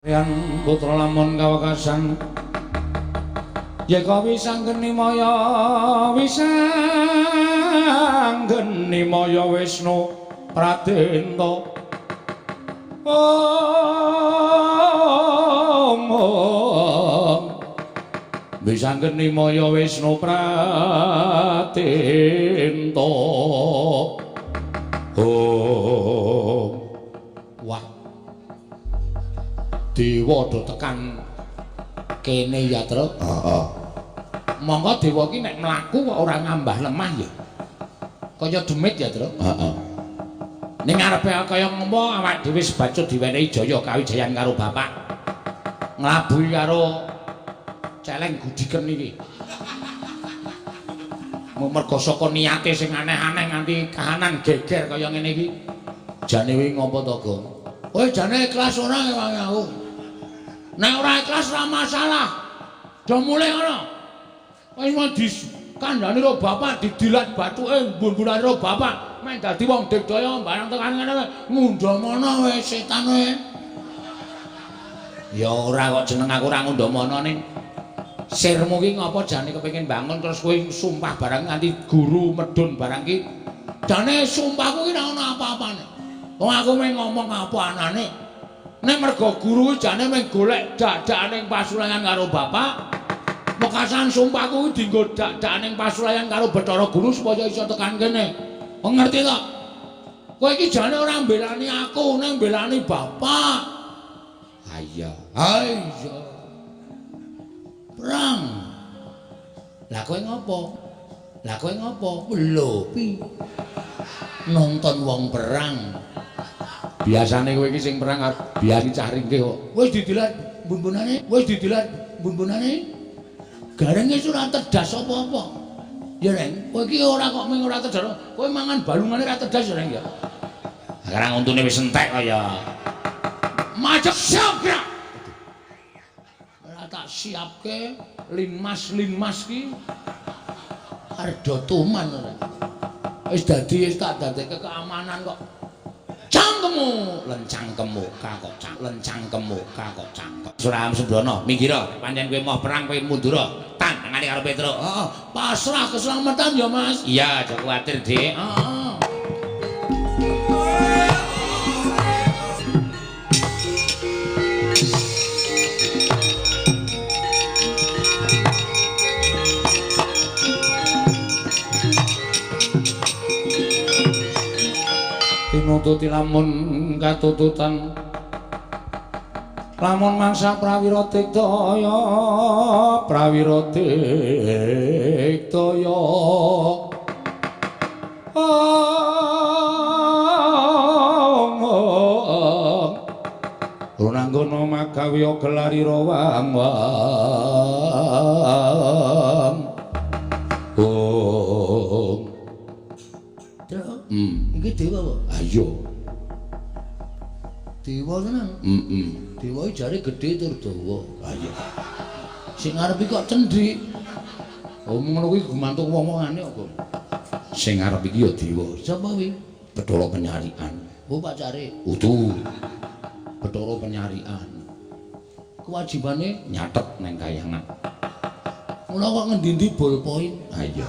Yan putra lamun kawekasan yeka wisanggeni maya Wisnu Pradenta wisanggeni maya Wisnu Pradenta wah dewa do tekan kene ya Tru. Heeh. Monggo dewa ki nek mlaku kok ora ngambah lemah ya. Kaya demit ya Tru. Heeh. Ning ngarepe kaya ngopo awak dhewe sebacut diwenehi jaya kawijayan karo bapak. Nglabuhi karo celeng gudiken iki. Mergo saka niate sing aneh-aneh nganti kahanan geger kaya ngene iki. Jane kuwi ngopo to, Gong? Kowe jane ikhlas ora ewangi aku? Nek ora ikhlas ora masalah. Do mulih ngono. Wis mau dikandhani karo bapak didilat bathuke mbun-bunane karo bapak. Mek dadi wong digdaya barang tekan ngene ngundhamana wis setan kowe. Ya ora kok jeneng aku ora ngundhamana ning sirmu ki ngapa jane kepengin bangun terus kowe sumpah barang nganti guru medun barang ki. Jane sumpahku ki ora ono apa-apane. Wong aku mung ngomong apa anane. Nek mergo guru jane mung golek dak-dakane pasulayan karo bapak. Mekasan sumpahku kuwi dienggo dak-dakane pasulayan karo Bathara Guru supaya iso tekan kene. Ngerti to? Kowe iki jane ora mbelani aku, nek mbelani bapak. Ha iya. Ha iya. Perang. Lah kowe ngopo? Lah kowe ngopo? Lho pi. Nonton wong perang. Biasane kowe iki sing perang biasa cah ringkih kok. Wis didilat mbun-bunane, wis didilat mbun-bunane. Garenge ora tedas apa-apa. Ya Reng, kowe iki ora kok mung ora tedas. Kowe mangan balungane ora tedas ya Reng ya. Sekarang untune wis entek kaya. Majek sabrak. Ora tak siapke linmas ki. Arep do tuman ora. Wis tak dadekke keamanan kok. Cangkemmu lencangkemmu kakok lencangkemmu kakok cangkok Suram Sembrono minggira pancen kowe mau perang kowe mundura tangane karo Petruk. Heeh, pasrah keselamatan ya Mas. Iya, aja kuwatir, Dik. Heeh. Nututi lamun katututan lamun mangsa prawira diktaya runanggana magawi gelarira wang-wang iki dewa kok. Ayo. Dewa tenan? Dewa iki jare gedhe tur dawa. Ayo. Sing ngarep iki kok cendhik. Omong ngono kuwi gumantung wong-wongane kok. Sing ngarep iki ya dewa. Sapa kuwi? Bathara Penyarian. Oh pacare. Utuh. Bathara Penyarian. Kewajibane nyatet neng kayangan. Mula kok ngendi-endi ballpoint. Ayo.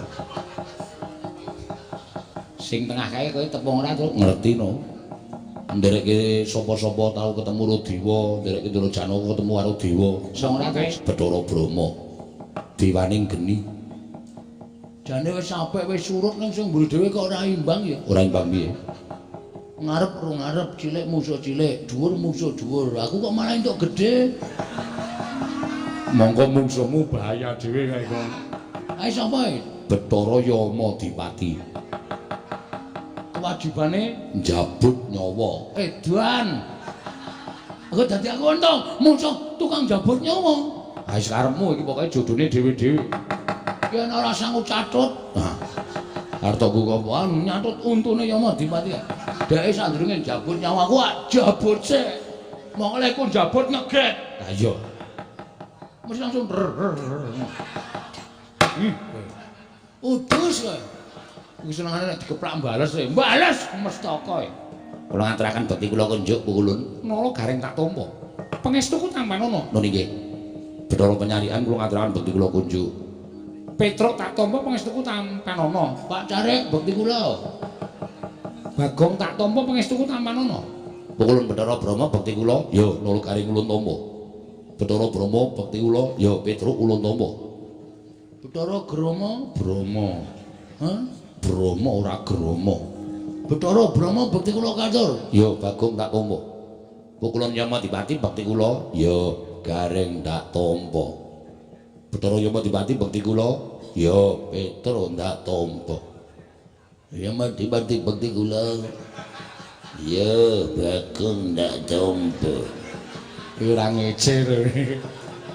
Sing tengah kae kowe tepung ora terus ngerti no. Nderekke sapa-sapa tau ketemu karo dewa, nderekke Ndara Janaka ketemu karo dewa. Sing ora kae Bathara Brahma. Dewaning geni. Jane wis sampe wis surut ning sing mburi dhewe kok ora imbang ya. Ora imbang piye? Ngarep ro ngarep, cilik musuh cilik, dhuwur musuh dhuwur. Aku kok malah entuk gedhe. Monggo musuhmu bahaya dhewe kae kok. Ae sapa iki? Bathara Yama Dipati. Wajibane njabut nyawa. Edan. Aku dadi aku untung musuh tukang njabut nyawa. Ha wis karepmu iki pokoke jodone dhewe-dhewe. Yen ora sanggup catut. Nah. Hartaku kok nyatut untune Yama Dipati. Dheke sandurunge njabut nyawaku jabut sik. Monggo ku njabut ngeget. Lah iya. Mesti langsung utus kowe. Wis senengane nek dikeplak mbales e. Mbales mestaka e. Kula ngaturaken bati kula kunjuk pukulun. Nala garing tak tampa. Pangestuku tampanono. Nun inggih. Bathara penyarian kula ngaturaken bekti kula kunjuk. Petruk tak tampa pangestuku tampanono. Pak Carik bekti kula. Bagong tak tampa pangestuku tampanono. Pukulun Bathara Brahma bekti kula, ya Loro Garing ulun tampa. Bathara Brahma bekti kula, ya Petruk ulun tampa. Bathara Brahma. Hah? Brahma ora Grama. Bathara Brahma bekti kula katur, ya Bagong tak tampa. Pukulun Yamadipati bekti kula, ya Garing tak tampa. Bathara Yamadipati bekti kula, ya Petruk tak tampa. Yamadipati bekti kula, ya Bagong tak tampa. Ora ngecer.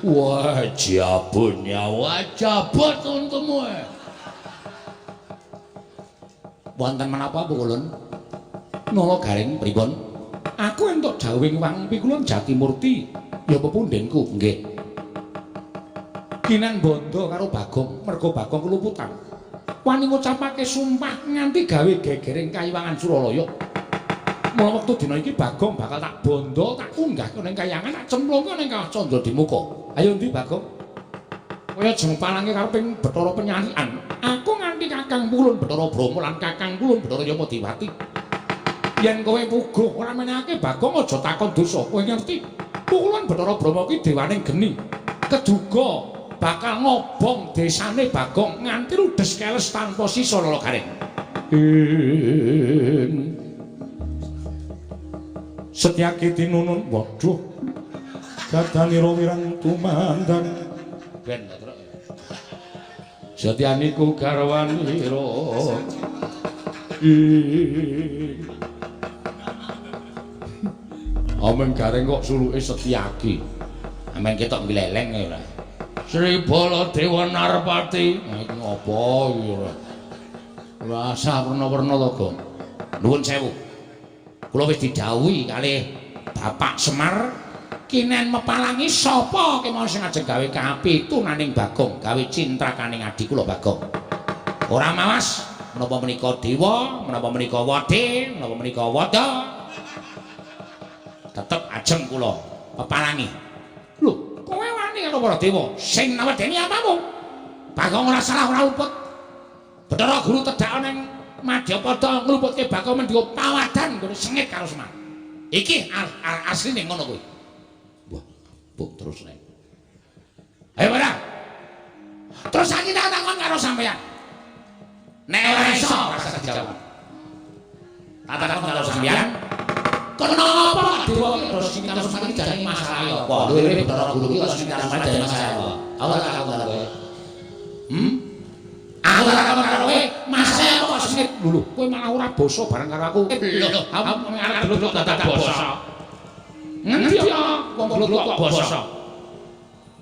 Wajabun ya wajabut untukmu. Wonten menapa pukulun? Nala Garing pripun? Aku entuk jawing wang pikulun Jatimurti. Ya pepundhenku. Nggih. Kinan bondo karo Bagong, merga Bagong keluputan. Wani ngucapake sumpah nganti gawe gegering Kayiwangan Suralaya. Mula wektu dina iki Bagong bakal tak bondo, tak unggah ning kayangan, tak cemplungke ning Kawah Candradimukha. Ayo ndi Bagong? Kaya jempalange karo ping Bathara Penyarian. Aku nganti Kakang Pulun Bathara Brahma lan Kakang Pulun Bathara Yamadewati. Yen kowe puguh ora menehake Bagong aja takon dosa. Kowe ngerti? Pukulan Bathara Brahma kuwi dewaning geni. Keduga bakal ngobong desane Bagong nganti ludes keles tanpa sisa Nala Garing. Setyaki tinunun waduh. Gadanira wirang tumandang. Ben terus. Setyaniku garwan wira. Ameng Garing kok suluke Setyaki. Ameng ketok gleleng ora. Sri Baladewa Narpati. Iki ngopo iki ora? Rasa werna-werna to, Gong. Nuwun sewu. Kula wis didhawuhi kalih Bapak Semar kinen mepalangi sapa kemawon sing ajeng gawe kapitunaning Bagong, gawe cintrakaning adi kula Bagong. Ora mawas menapa menika dewa, menapa menika wadi, menapa menika wada. Tetep ajeng kula pepalangi. Lho, kowe wani karo para dewa sing nawedeni apamu? Bagong ora salah ora luput. Bathara Guru tedak ning Madyapada ngluputke Bagong mendika pawadan nggone sengit karo Semar. Iki asline ngono kuwi. Wah, buk terus nek. Ayo ora. Terus saiki tak takon karo sampeyan. Nek ora iso rasa dijawab. Tak takon karo sampeyan. Kenapa dewa iki terus cinta Semar iki jane masalah ya apa? Lho iki Bathara Guru iki terus cinta Semar jane masalah apa? Aku tak takon karo kowe. Aku tak takon karo kowe, masalah apa sengit? Lho, kowe malah ora basa bareng karo aku. Lho, aku arep gluduk dadak basa. Ngendi ya wong gluduk kok basa?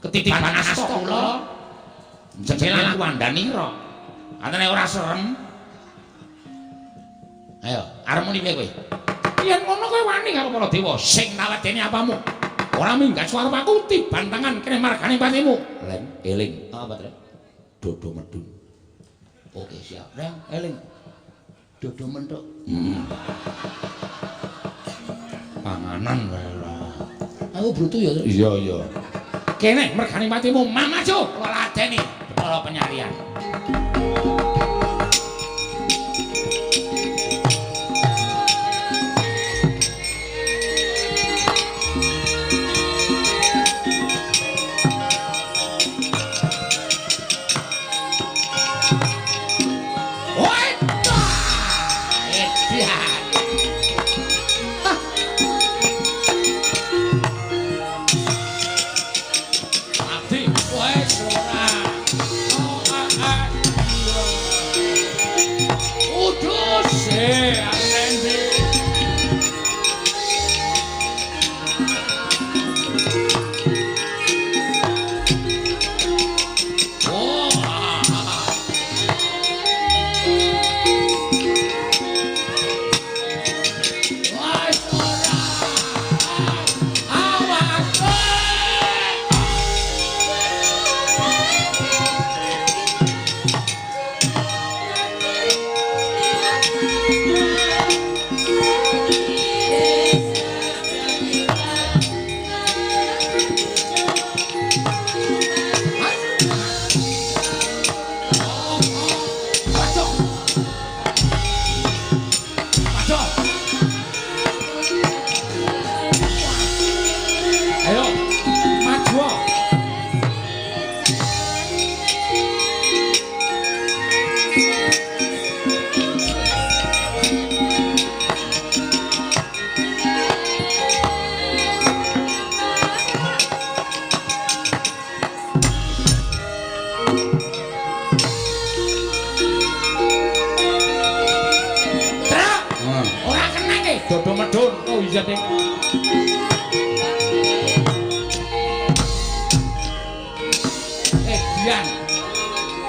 Ketiban asta kula. Jenengan aku wandhanira. Antene ora serem. Ayo, arep muni piye kowe? Yen ngono kowe wani karo para dewa sing nawedeni apamu. Ora minggat swarmaku tiban tangan kene margane patimu. Len, eling. Apa, Tru? Dodo medun. Oke, siap. Reng, eling. Dodo mentuk. Panganan wae lah. Aku brutu ya, Tru. Iya, iya. Kene mergane patimu mamajo kula ladeni Bathara Penyarian. Abdi, wes ora. Oh,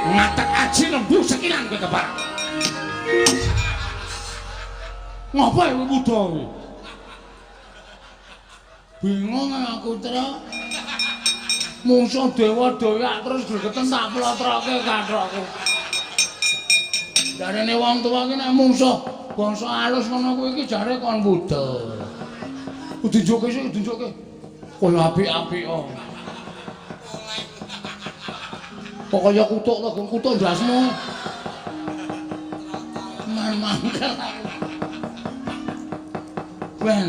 ngatek aji lembu sekilan kowe kepar. Ngapa kowe muda kowe? Bingung aku terus. Musuh dewa doyak terus gregeten tak plotroke kathokku. Jarene wong tuwa iki nek musuh bangsa alus ngono kuwi iki jare kon budal. Diunjukke sik, diunjukke. Kaya apik-apik kok. Kok kaya kutuk to, kutuk ndasmu. Mangkel. Ben,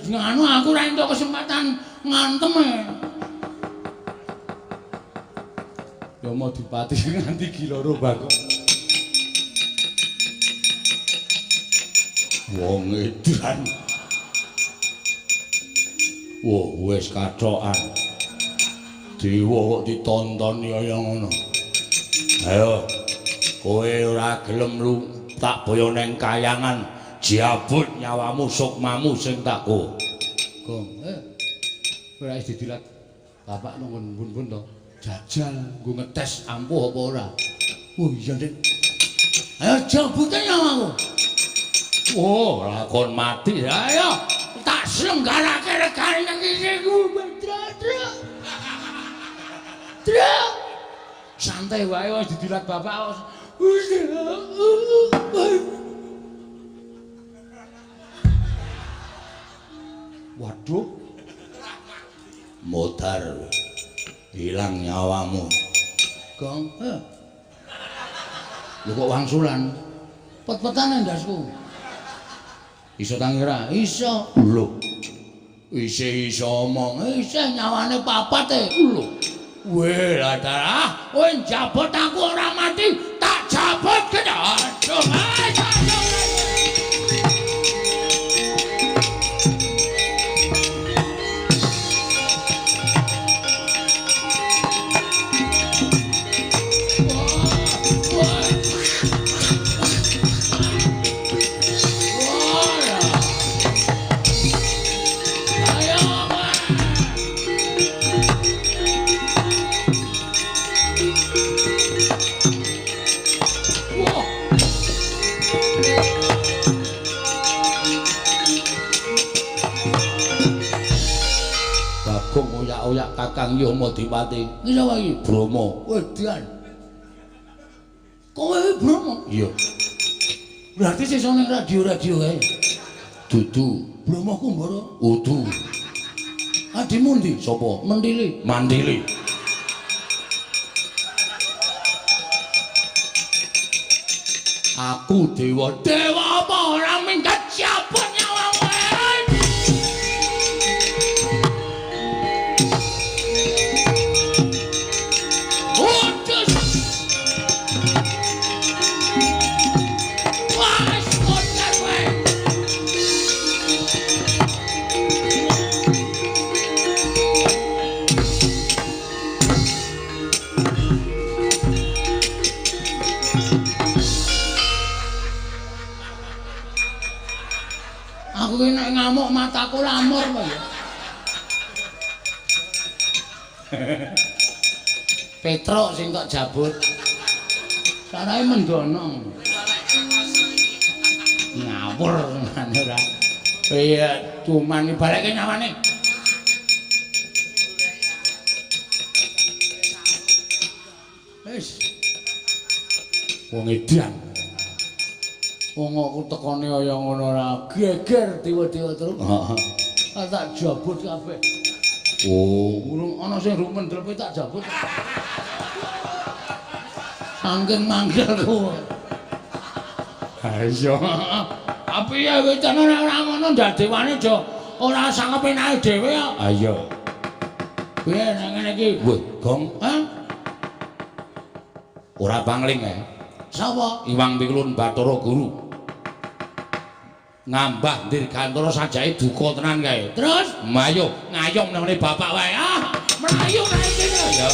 nganu aku ora entuk kesempatan ngantem e. Ya mau dipati nganti giloro bakok. Wong edan. Wah, wis kacokan. Dewa kok ditontoni kaya ngono. Ayo, kowe ora gelem lu tak boyo neng kayangan, jabut nyawamu sukmamu sing tak Gong, ora wis didilat. Bapak nang bun-bun to. Jajal nggo ngetes ampuh apa ora. Oh iya, Dik. Ayo jabute nyawamu. Oh, lakon mati. Ayo tak slenggarake regane nang kene ku, Dra. Santai wae wis didilat bapak. Waduh. Modar. Hilang nyawamu. Gong, lho kok wangsulan? Pet-petan ndasku. Iso tangira? Iso. Lho. Iso omong. Iso nyawane papat e. Lho. Weh, latara. Kowe jabut aku ora mati, tak jabut kedaduk. Oyak Kakang Yamadipati. Iki sapa iki? Brama. Wedan. Kowe Brama? Iya. Berarti sesuk ning radio-radio kae. Dudu. Brama Kumbara? Udu. Adimu ndi? Sapa? Mendili. Mandili. Aku dewa. Dewa apa ora minggat jabut nyawamu. Aku nek ngamuk mataku lamur kok ya. Petruk sing kok jabut. Sarae mendono. Ngawur ngene ora. Iya, cuman ibaleke nyawane. Wis. Wong edan. Wong aku tekone kaya ngono ora geger tiwa-tiwa terus. Heeh. Tak jabut kabeh. Oh, urung ana sing rumendel kowe tak jabut. Saking mangkelku. Ha iya. Apa ya kowe tenan ora ngono ndadewane aja ora sangep enake dhewe kok. Ha iya. Piye nang ngene iki? Wah, Gong. Hah? Ora pangling ae. Sapa? Iwang Pikulun Bathara Guru. Ngambah dirgantara sajake duka tenan kae. Terus mayo ngayom nang bapak wae. Ah, mlayu kae kene. Ya.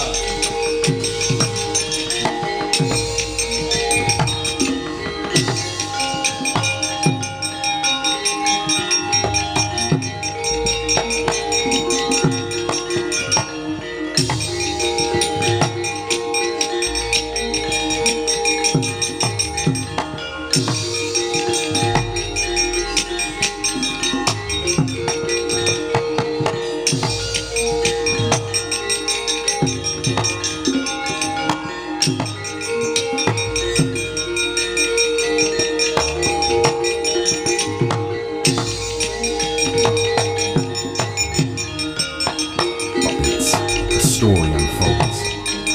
story unfolds,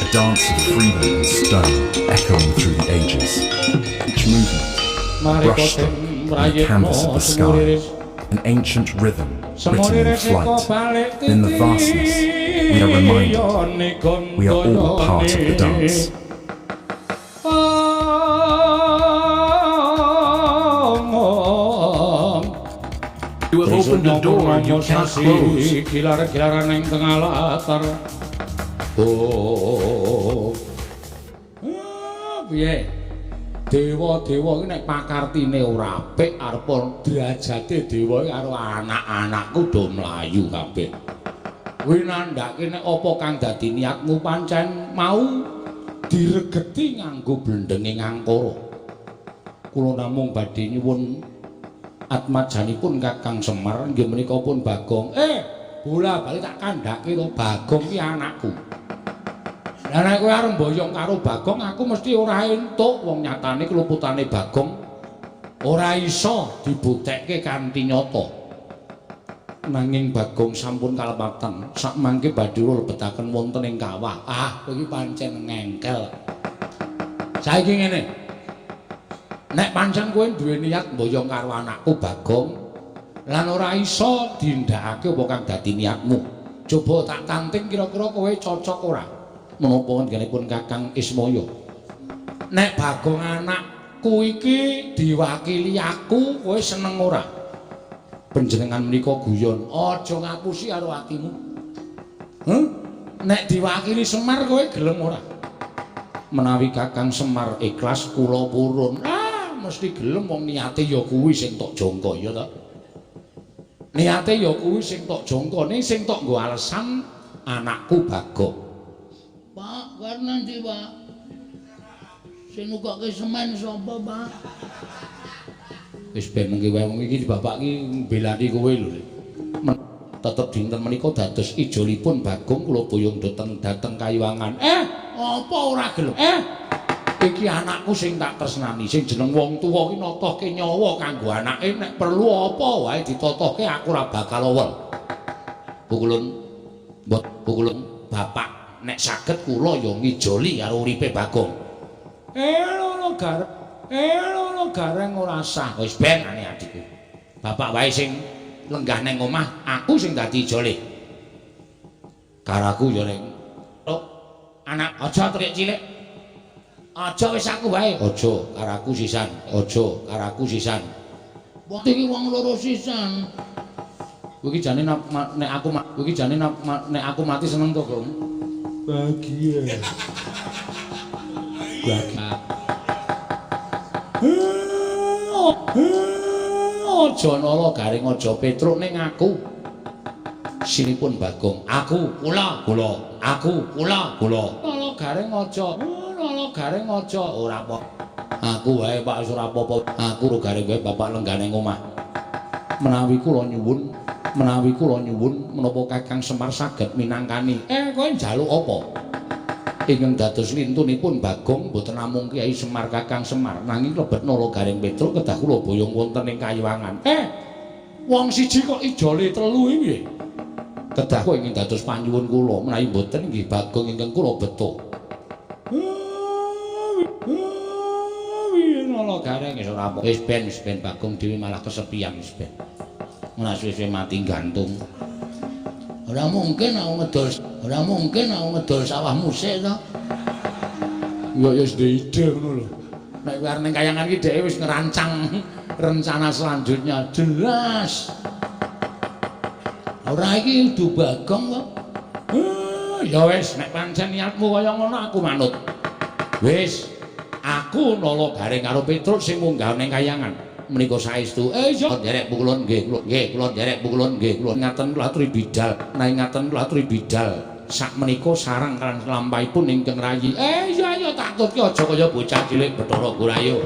a dance of freedom and stone echoing through the ages. Each movement, a brushstroke on the canvas of the sky, an ancient rhythm written in flight. In the vastness, we are reminded we are all part of the dance. You have opened a door you can't close. Gilar-gilaran ning tengah latar. Oh. Piye? Dewa-dewa iki nek pakartine ora apik arep derajate dewa karo anak-anakku do mlayu kabeh. Kuwi nandhake nek apa kang dadi niatmu pancen mau diregeti nganggo blendenge ngangkara. Kula namung badhe nyuwun atmajanipun Kakang Semar nggih menika pun Bagong. Bola-bali tak kandhake to Bagong ki anakku. Lah nek kowe arep mboyong karo Bagong aku mesti ora entuk wong nyatane keluputane Bagong ora iso dibuktekke kanthi nyata. Nanging Bagong sampun kalepatan sak mangke badhe lebetaken wonten ing kawah. Kowe iki pancen ngengkel. Saiki ngene. Nek pancen kowe duwe niat mboyong karo anakku Bagong lan ora iso dindakake apa kang dadi niatmu. Coba tak tanting kira-kira kowe cocok ora? Menapa ngenipun Kakang Ismaya? Nek Bagong anakku iki diwakili aku, kowe seneng ora? Panjenengan menika guyon, aja ngapusi karo atimu. Nek diwakili Semar kowe gelem ora? Menawi Kakang Semar ikhlas kula purun. Mesti gelem wong niate ya kuwi sing tok jangka ya ta. Niate ya kuwi sing tok jangka, ning sing tok nggo alesan anakku Bagong. Pak, warna ndi, Pak? Sing nukokke semen sapa, Pak? Wis ben nggih wae wong iki bapak iki mbelani kowe lho. Tetep dinten menika dados ijolipun Bagong kula boyong dateng Kayuwangan. Apa ora gelem? Iki anakku sing tak tresnani, sing jeneng wong tuwa ki natohke nyawa kanggo anake nek perlu apa wae ditotohke aku ora bakal owel. Pukulun bapak nek saged kula ya ngijoli karo uripe Bagong. Lho gareng ora sah. Wis ben ane adikku. Bapak wae sing lenggah ning omah, aku sing dadi ijole. Karaku ya ning anak aja trik cilik. Aja wis aku wae. Aja karaku sisan. Wong iki wong loro sisan. Kowe iki jane nek aku mati seneng to, Gong? Bahagia. Aja nala garing aja petruk ning aku. Sinipun Bagong. Aku kula. Nala garing aja ora apa. Aku wae Pak wis ora apa-apa. Aku ro garing wae bapak lenggah ning omah. Menawi kula nyuwun menapa Kakang Semar saged minangkani. Kowe njaluk apa? Ingkang dados lintunipun Bagong boten namung Kyai Semar Kakang Semar nanging lebet nala garing Petruk kedah kula boyong wonten ing Kayuwangan. Wong siji kok ijole telu iki piye? Kedah kok ingkang dados panyuwun kula menawi boten nggih Bagong ingkang kula beto. Nala garing wis ora apa. Wis ben Bagong dhewe malah kesepian wis ben. Ora suwe-suwe mati gantung. Ora mungkin aku ngedol sawahmu sik to. Ya wis ide ngono lho. Nek arep ning Kayuwangan iki dhek wis ngerancang rencana selanjutnya jelas. Ora iki udu Bagong kok. Ya wis nek pancen niatmu kaya ngono aku manut. Wis aku nala garing karo Petruk sing munggah ning Kayuwangan. Menika saestu. Iya. Derek pukulun nggih, kula derek pukulun nggih, kula ngaten kula aturi bidal. Ngaten kula aturi bidal. Sak menika sareng kan lampahipun ingkang rayi. Iya tak tutke aja kaya bocah cilik Bathara Gurayu.